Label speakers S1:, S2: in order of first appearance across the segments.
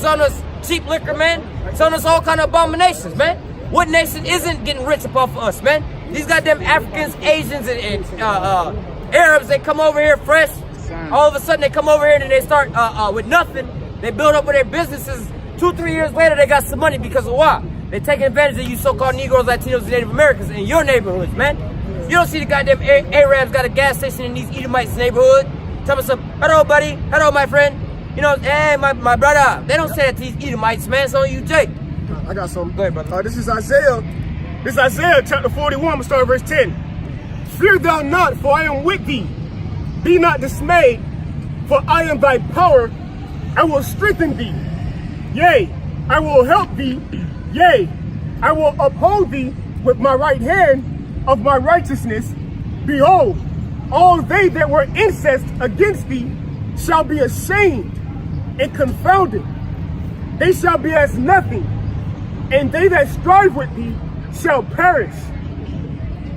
S1: selling us cheap liquor, man. Selling us all kind of abominations, man. What nation isn't getting rich off of us, man? These goddamn Africans, Asians, and Arabs, they come over here fresh. All of a sudden, they come over here and they start with nothing. They build up with their businesses. 2-3 years later, they got some money because of what? They're taking advantage of you so-called Negroes, Latinos, and Native Americans in your neighborhoods, man. You don't see the goddamn Arabs got a gas station in these Edomites' neighborhood. Tell me some, hello, buddy. Hello, my friend. You know, hey, my brother. They don't say that to these Edomites, man. So you, Jake.
S2: I got something.
S1: Go ahead, brother.
S2: This is Isaiah. This is Isaiah chapter 41. I'm going to start at verse 10. Fear thou not, for I am with thee. Be not dismayed, for I am thy power. I will strengthen thee. Yea, I will help thee. Yea, I will uphold thee with my right hand of my righteousness. Behold, all they that were incensed against thee shall be ashamed and confounded. They shall be as nothing, and they that strive with thee shall perish.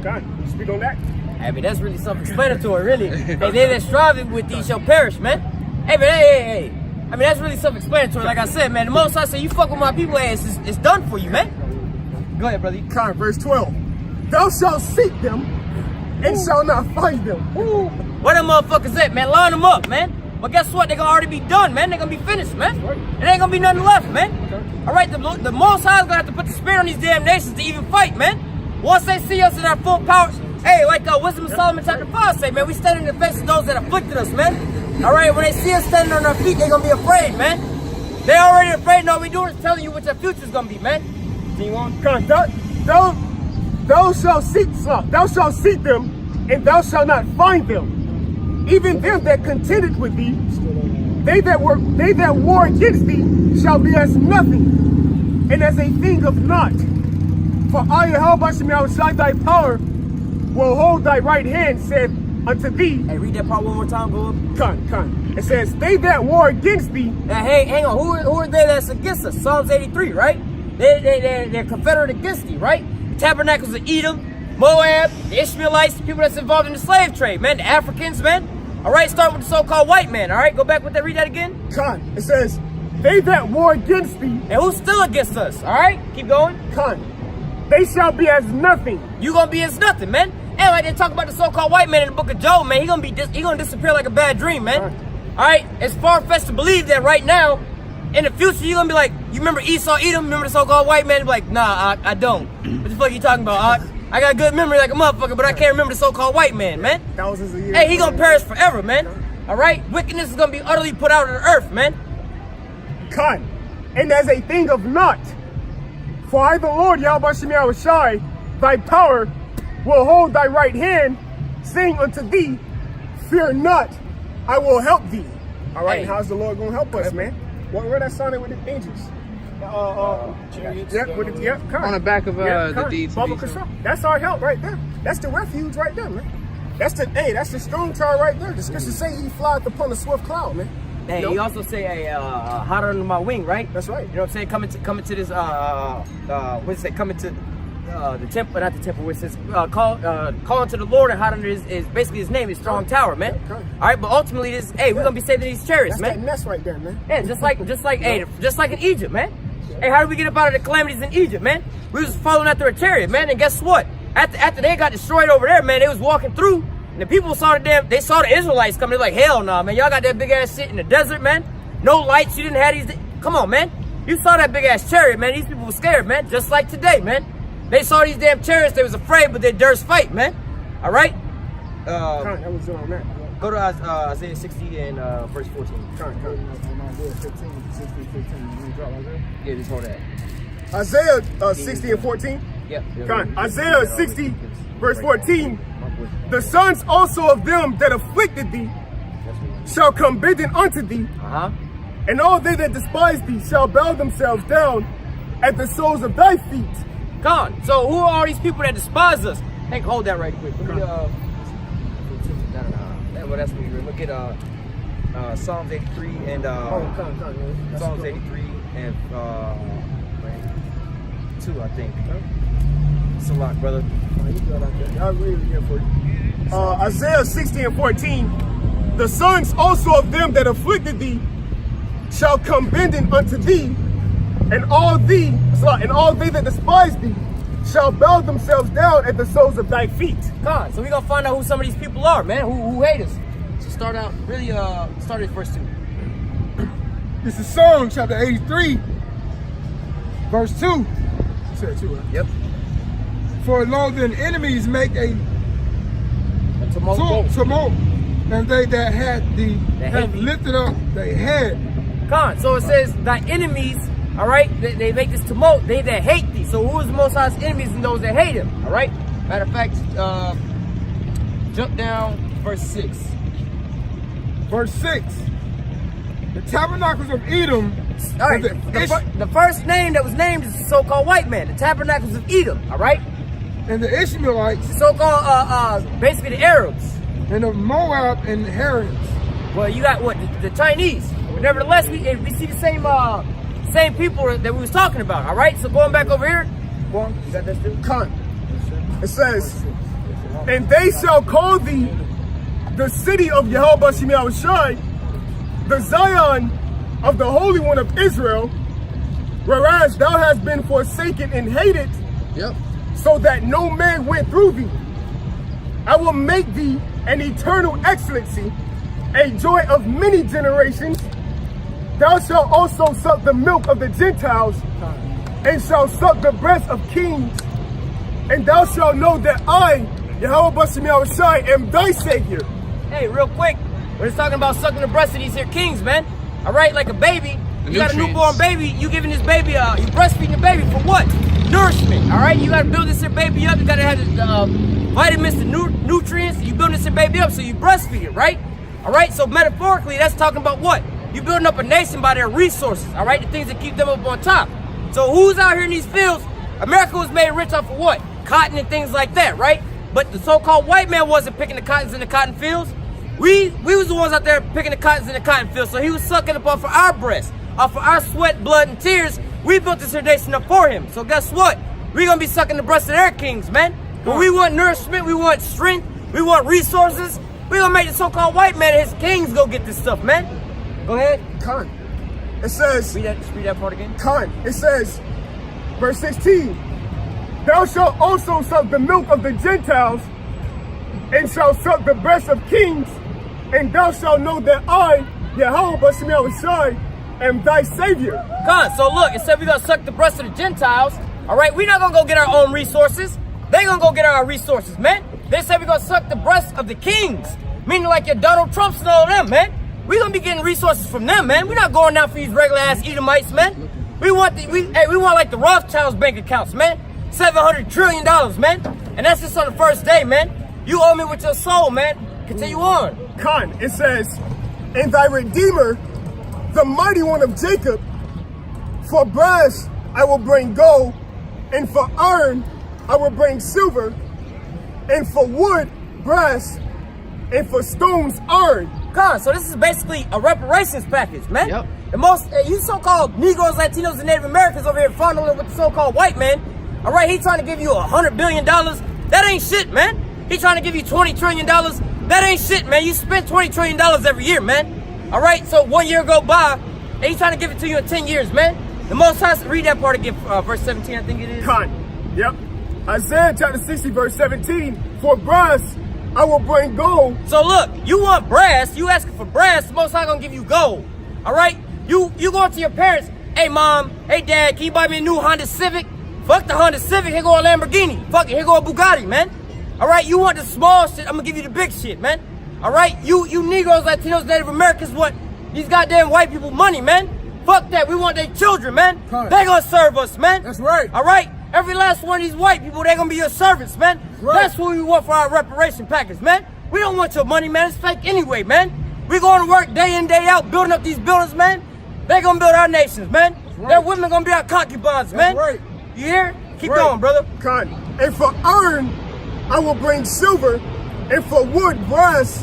S2: God, you speak on that?
S1: I mean, that's really self-explanatory, really. Hey, they that strive with thee shall perish, man. Hey, man, hey. I mean, that's really self-explanatory. Like I said, man, the Most High said, you fuck with my people, hey, it's done for you, man. Go ahead, brother.
S2: God, verse 12. Thou shalt seek them and shall not find them.
S1: Ooh. Where them motherfuckers at, man? Line them up, man. But guess what? They're gonna already be done, man. They're gonna be finished, man. There ain't gonna be nothing left, man. All right, the Most High is gonna have to put the spirit on these damn nations to even fight, man. Once they see us in our full power, hey, like Wisdom of Solomon chapter 5 say, man, we stand in the face of those that afflicted us, man. All right, when they see us standing on our feet, they're gonna be afraid, man. They already afraid, and all we doing is telling you what your future's gonna be, man. Continue on.
S2: Thou shalt seek them, and thou shalt not find them. Even them that contended with thee, they that war against thee shall be as nothing, and as a thing of naught. For I, Yahweh Shai, thy power, will hold thy right hand, said unto thee.
S1: Hey, read that part one more time, go up.
S2: Con. It says, they that war against thee.
S1: Now, hey, hang on. Who are they that's against us? Psalms 83, right? They're confederate against thee, right? The tabernacles of Edom, Moab, the Ishmaelites, the people that's involved in the slave trade, man. The Africans, man. All right, start with the so-called white man, all right? Go back with that, read that again.
S2: Con. It says, they that war against thee.
S1: And who's still against us, all right? Keep going.
S2: Con. They shall be as nothing.
S1: You gonna be as nothing, man. And like they talk about the so-called white man in the book of Job, man, he gonna disappear like a bad dream, man. All right, it's far-fetched to believe that right now, in the future, you're gonna be like, you remember Esau, Edom, remember the so-called white man? Be like, nah, I don't. What the fuck you talking about, I got a good memory like a motherfucker, but I can't remember the so-called white man, man.
S2: Thousands of years.
S1: Hey, he gonna perish forever, man. All right, wickedness is gonna be utterly put out of the earth, man.
S2: Con. And as a thing of naught. For I, the Lord, Yahweh Shai, thy power will hold thy right hand, saying unto thee, fear not, I will help thee. All right, and how's the Lord going to help us, man? Where that sounded with the angels?
S3: On the back of the deeds.
S2: That's our help right there. That's the refuge right there, man. That's the strong tower right there. The scriptures say he flieth upon a swift cloud, man.
S1: Hey, he also say hot under my wing, right?
S2: That's right.
S1: You know what I'm saying? Coming to this what is it? Coming to the temple, not the temple, where it says calling to the Lord and hot under is basically his name is strong tower, man. All right, but ultimately this, hey, we're gonna be saving these chariots, man.
S2: That's that nest right there, man.
S1: Yeah, just like in Egypt, man. Hey, how did we get up out of the calamities in Egypt, man? We was following after a chariot, man, and guess what? After they got destroyed over there, man, they was walking through. And the people saw the Israelites coming. They're like, hell no, man. Y'all got that big ass shit in the desert, man. No lights. You didn't have these. Come on, man. You saw that big ass chariot, man. These people were scared, man. Just like today, man. They saw these damn chariots. They was afraid, but they durst fight, man. All right. Go to Isaiah 60 and verse 14. Yeah, just hold that.
S2: Isaiah 60 and 14.
S1: Yep.
S2: Isaiah 60 verse 14. The sons also of them that afflicted thee shall come bidden unto thee, and all they that despise thee shall bow themselves down at the soles of thy feet.
S1: Cont. So who are all these people that despise us? Hey, hold that right quick. Let me, that's what you're look at Psalms 83 and Psalms 83 and 2, I think. It's a lot, brother.
S2: I'll read it again for you. Isaiah 60 and 14. The sons also of them that afflicted thee shall come bending unto thee, and all they that despise thee shall bow themselves down at the soles of thy feet.
S1: Con, so we're gonna find out who some of these people are, man, who hate us. So start out, really, start at verse 2.
S4: This is Psalm chapter 83, verse 2. Said 2, right?
S1: Yep.
S4: For lo, then enemies make a
S1: tumult,
S4: and they that had thee
S1: That
S4: have
S1: hate thee.
S4: lifted up their head.
S1: Con, so it says thy enemies, all right, they make this tumult, they that hate thee. So who is the Most High's enemies and those that hate him, all right? Matter of fact, jump down verse 6.
S4: Verse 6. The tabernacles of Edom.
S1: All right, the first name that was named is the so-called white man, the tabernacles of Edom, all right?
S4: And the Ishmaelites.
S1: The so-called, basically the Arabs.
S4: And of Moab and Harans.
S1: Well, you got what, the Chinese. But nevertheless, we see the same people that we was talking about, all right? So going back over here, go on, you got that still?
S2: Cont. It says, and they shall call thee the city of Yahweh Shai, the Zion of the Holy One of Israel, whereas thou hast been forsaken and hated, so that no man went through thee. I will make thee an eternal excellency, a joy of many generations. Thou shalt also suck the milk of the Gentiles, and shalt suck the breast of kings. And thou shalt know that I, Yahweh Shai, am thy Savior.
S1: Hey, real quick, when it's talking about sucking the breast of these here kings, man, all right, like a baby, you got a newborn baby, you giving this baby, you breastfeeding the baby for what? Nourishment, all right? You got to build this here baby up, you got to have the vitamins, the nutrients, you building this here baby up, so you breastfeed it, right? All right, so metaphorically, that's talking about what? You building up a nation by their resources, all right? The things that keep them up on top. So who's out here in these fields? America was made rich off of what? Cotton and things like that, right? But the so-called white man wasn't picking the cottons in the cotton fields. We was the ones out there picking the cottons in the cotton fields, so he was sucking up off of our breast, off of our sweat, blood, and tears. We built this here nation up for him. So guess what? We're going to be sucking the breast of their kings, man. But we want nourishment, we want strength, we want resources. We're going to make the so-called white man and his kings go get this stuff, man. Go ahead.
S2: Cont. It says,
S1: read that part again.
S2: Cont. It says, verse 16, thou shalt also suck the milk of the Gentiles, and shalt suck the breast of kings, and thou shalt know that I, Yahweh Shai, am thy Savior.
S1: Con, so look, it said we're going to suck the breast of the Gentiles. All right, we're not going to go get our own resources. They're going to go get our resources, man. They said we're going to suck the breast of the kings, meaning like your Donald Trumps and all of them, man. We're going to be getting resources from them, man. We're not going down for these regular-ass Edomites, man. We want like the Rothschilds bank accounts, man. $700 trillion, man. And that's just on the first day, man. You owe me with your soul, man. Continue on.
S2: Cont, it says, and thy Redeemer, the mighty one of Jacob, for brass I will bring gold, and for iron I will bring silver, and for wood, brass, and for stones, iron.
S1: God, so this is basically a reparations package, man.
S3: Yep.
S1: The most, you so-called Negroes, Latinos, and Native Americans over here fondling with the so-called white man. All right, he trying to give you $100 billion. That ain't shit, man. He trying to give you $20 trillion. That ain't shit, man. You spend $20 trillion every year, man. All right, so 1 year go by, and he's trying to give it to you in 10 years, man. The Most High, read that part again, verse 17, I think it is.
S2: Cont, yep. Isaiah chapter 60, verse 17, for brass I will bring gold.
S1: So look, you want brass, you asking for brass, the Most High gonna give you gold. All right? You going to your parents, hey mom, hey dad, can you buy me a new Honda Civic? Fuck the Honda Civic, here go a Lamborghini. Fuck it, here go a Bugatti, man. All right, you want the small shit, I'm gonna give you the big shit, man. All right, you Negroes, Latinos, Native Americans want these goddamn white people money, man. Fuck that, we want their children, man. They gonna serve us, man.
S4: That's right.
S1: All right? Every last one of these white people, they're gonna be your servants, man. Right. That's what we want for our reparation package, man. We don't want your money, man. It's fake anyway, man. We going to work day in, day out, building up these buildings, man. They gonna build our nations, man. Right. Their women gonna be our concubines, man.
S4: Right.
S1: You hear? Keep going, brother.
S2: Cont. And for iron, I will bring silver, and for wood, brass,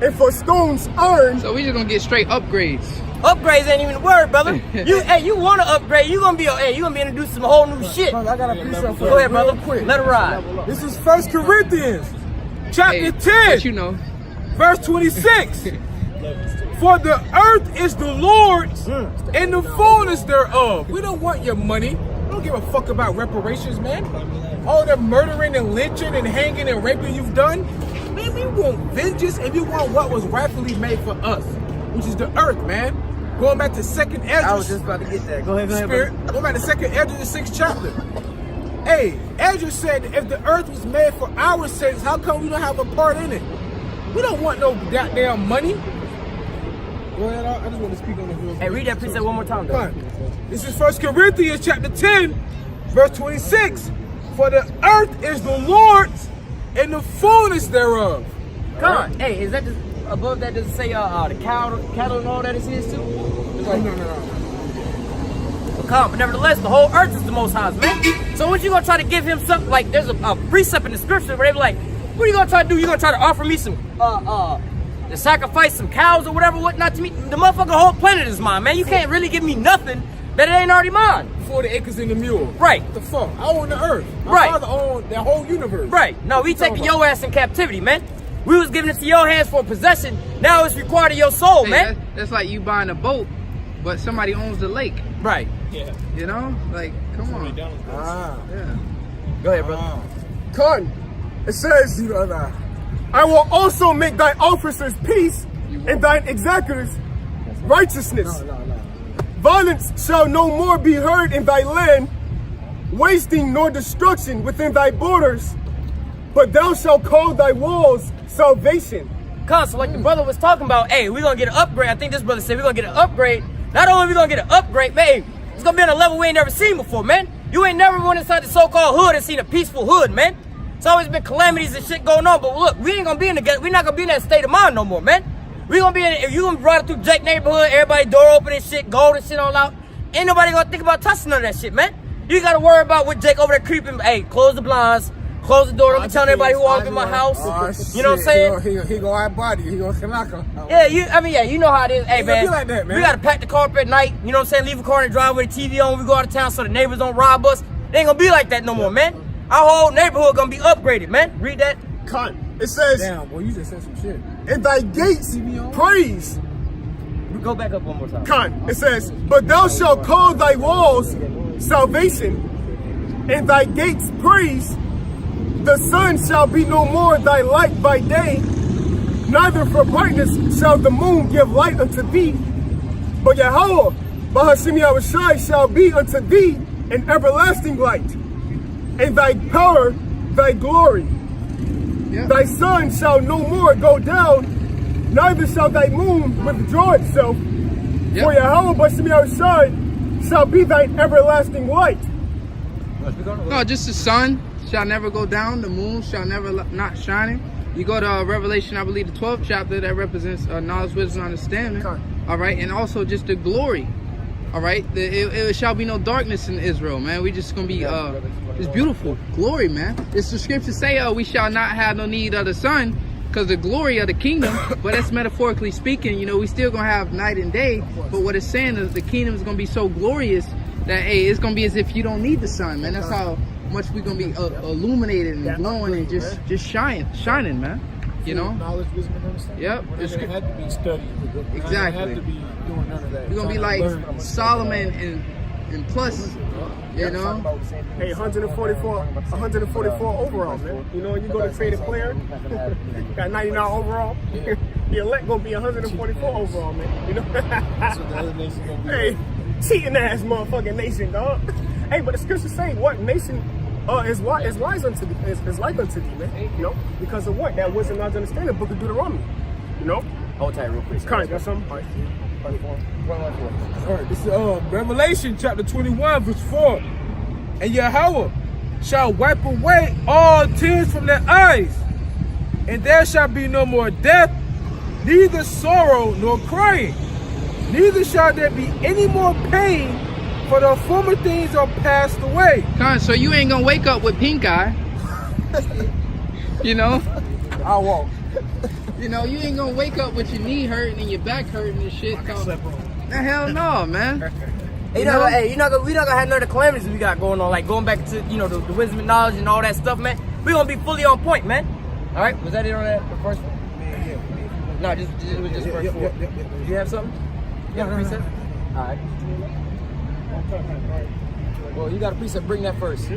S2: and for stones, iron.
S3: So we just gonna get straight upgrades.
S1: Upgrades ain't even the word, brother. You want to upgrade? You gonna be introduced some whole new shit.
S4: I got a precept for
S1: Go ahead,
S4: real
S1: brother.
S4: quick.
S1: Let it ride.
S4: This is 1 Corinthians, chapter
S3: Hey,
S4: 10,
S3: but you know.
S4: verse 26. For the earth is the Lord's and the fullness thereof. We don't want your money. We don't give a fuck about reparations, man. All the murdering and lynching and hanging and raping you've done. Man, we want vengeance and we want what was rightfully made for us, which is the earth, man. Going back to second Ezra.
S1: I was just about to get that. Go ahead,
S4: Spirit. Going back to second Ezra, the 6th chapter. Hey, Ezra said if the earth was made for our sakes, how come we don't have a part in it? We don't want no goddamn money. Go ahead, I just want to speak on this real quick.
S1: Hey, read that precept one more time, though.
S4: Fine. This is 1 Corinthians chapter 10, verse 26. For the earth is the Lord's and the fullness thereof.
S1: Cont, hey, is that just above that? Does it say the cattle and all that is his too?
S4: No.
S1: Cont, but nevertheless, the whole earth is the Most High's, man. So what you gonna try to give him something like? There's a precept in the scripture where they be like, "What are you gonna try to do? You gonna try to offer me some to sacrifice some cows or whatever, whatnot to me? The motherfucking whole planet is mine, man. You can't really give me nothing that it ain't already mine."
S4: 40 acres in the mule.
S1: Right.
S4: What the fuck? I own the earth. My
S1: Right.
S4: father owned the whole universe.
S1: Right. No, we taking your ass in captivity, man. We was giving it to your hands for possession. Now it's required of your soul,
S3: Hey,
S1: man.
S3: that's like you buying a boat, but somebody owns the lake.
S1: Right.
S3: You know, like, come on.
S4: Ah.
S3: Yeah.
S1: Go ahead, brother.
S2: Cont, it says, I will also make thy officers peace and thine executors righteousness. Violence shall no more be heard in thy land, wasting nor destruction within thy borders, but thou shalt call thy walls salvation.
S1: So like the brother was talking about, hey, we're gonna get an upgrade. I think this brother said we're gonna get an upgrade. Not only we gonna get an upgrade, man, it's gonna be on a level we ain't never seen before, man. You ain't never went inside the so-called hood and seen a peaceful hood, man. It's always been calamities and shit going on, but look, we ain't gonna be we're not gonna be in that state of mind no more, man. We gonna be if you gonna be riding through Jake neighborhood, everybody door open and shit, gold and shit all out. Ain't nobody gonna think about touching none of that shit, man. You gotta worry about what Jake over there creeping. Hey, close the blinds, close the door. Don't be telling everybody who walks in my house. You know what I'm saying?
S4: He gonna out body. He gonna knock him.
S1: Yeah, you know how it is. Hey, man,
S4: be like that, man.
S1: We gotta pack the carpet at night. You know what I'm saying? Leave a car in the driveway, the TV on when we go out of town so the neighbors don't rob us. It ain't gonna be like that no more, man. Our whole neighborhood gonna be upgraded, man. Read that.
S2: Cont, it says,
S4: Damn, boy, you just said some shit.
S2: in thy gates praise.
S1: Go back up one more time.
S2: Cont, it says, but thou shalt call thy walls salvation, and thy gates praise. The sun shall be no more thy light by day, neither for brightness shall the moon give light unto thee. But Yahweh, Bahashim Yahushai, shall be unto thee an everlasting light, and thy power, thy glory.
S3: Yeah.
S2: Thy sun shall no more go down, neither shall thy moon withdraw itself.
S3: Yep.
S2: For Yahweh, Bahashim Yahushai, shall be thy everlasting light.
S3: No, just the sun shall never go down, the moon shall never not shining. You go to Revelation, I believe the 12th chapter, that represents knowledge, wisdom, understanding. All right, and also just the glory. All right, it shall be no darkness in Israel, man. We just gonna be it's beautiful glory, man. It's the scriptures say, we shall not have no need of the sun, because the glory of the kingdom. But that's metaphorically speaking. You know, we still gonna have night and day. But what it's saying is the kingdom is gonna be so glorious that hey, it's gonna be as if you don't need the sun, man. That's how much we're gonna be illuminated and glowing and just shining, man. You know,
S4: knowledge, wisdom, and understanding.
S3: Yep.
S4: It had to be studied.
S3: Exactly.
S4: It had to be doing none of that.
S3: We're gonna be like Solomon and plus, you know.
S2: Hey, 144 overall, man. You know, when you go to trade a player, got 99 overall. The elect gonna be 144 overall, man. You know?
S4: That's what the other nations gonna be.
S2: Hey, cheating ass motherfucking nation, dog. Hey, but the scriptures say what nation is wise unto thee, is like unto thee, man. You know, because of what? That wisdom, knowledge, understanding. Book of Deuteronomy. You know.
S1: Hold tight real quick.
S2: Kind of got something. All right.
S4: All right, this is Revelation chapter 21, verse 4. And Yahweh shall wipe away all tears from their eyes, and there shall be no more death, neither sorrow nor crying, neither shall there be any more pain, for the former things are passed away.
S3: So you ain't gonna wake up with pink eye. You know?
S4: I won't.
S3: You know, you ain't gonna wake up with your knee hurting and your back hurting and shit. The hell no, man.
S1: Hey, we're not gonna have none of the calamities we got going on, like going back to the wisdom and knowledge and all that stuff, man. We're gonna be fully on point, man. All right, was that it on that the first one? No, it was just verse 4. Do you have something? You have a precept? All right. Well, you got a precept. Bring that first.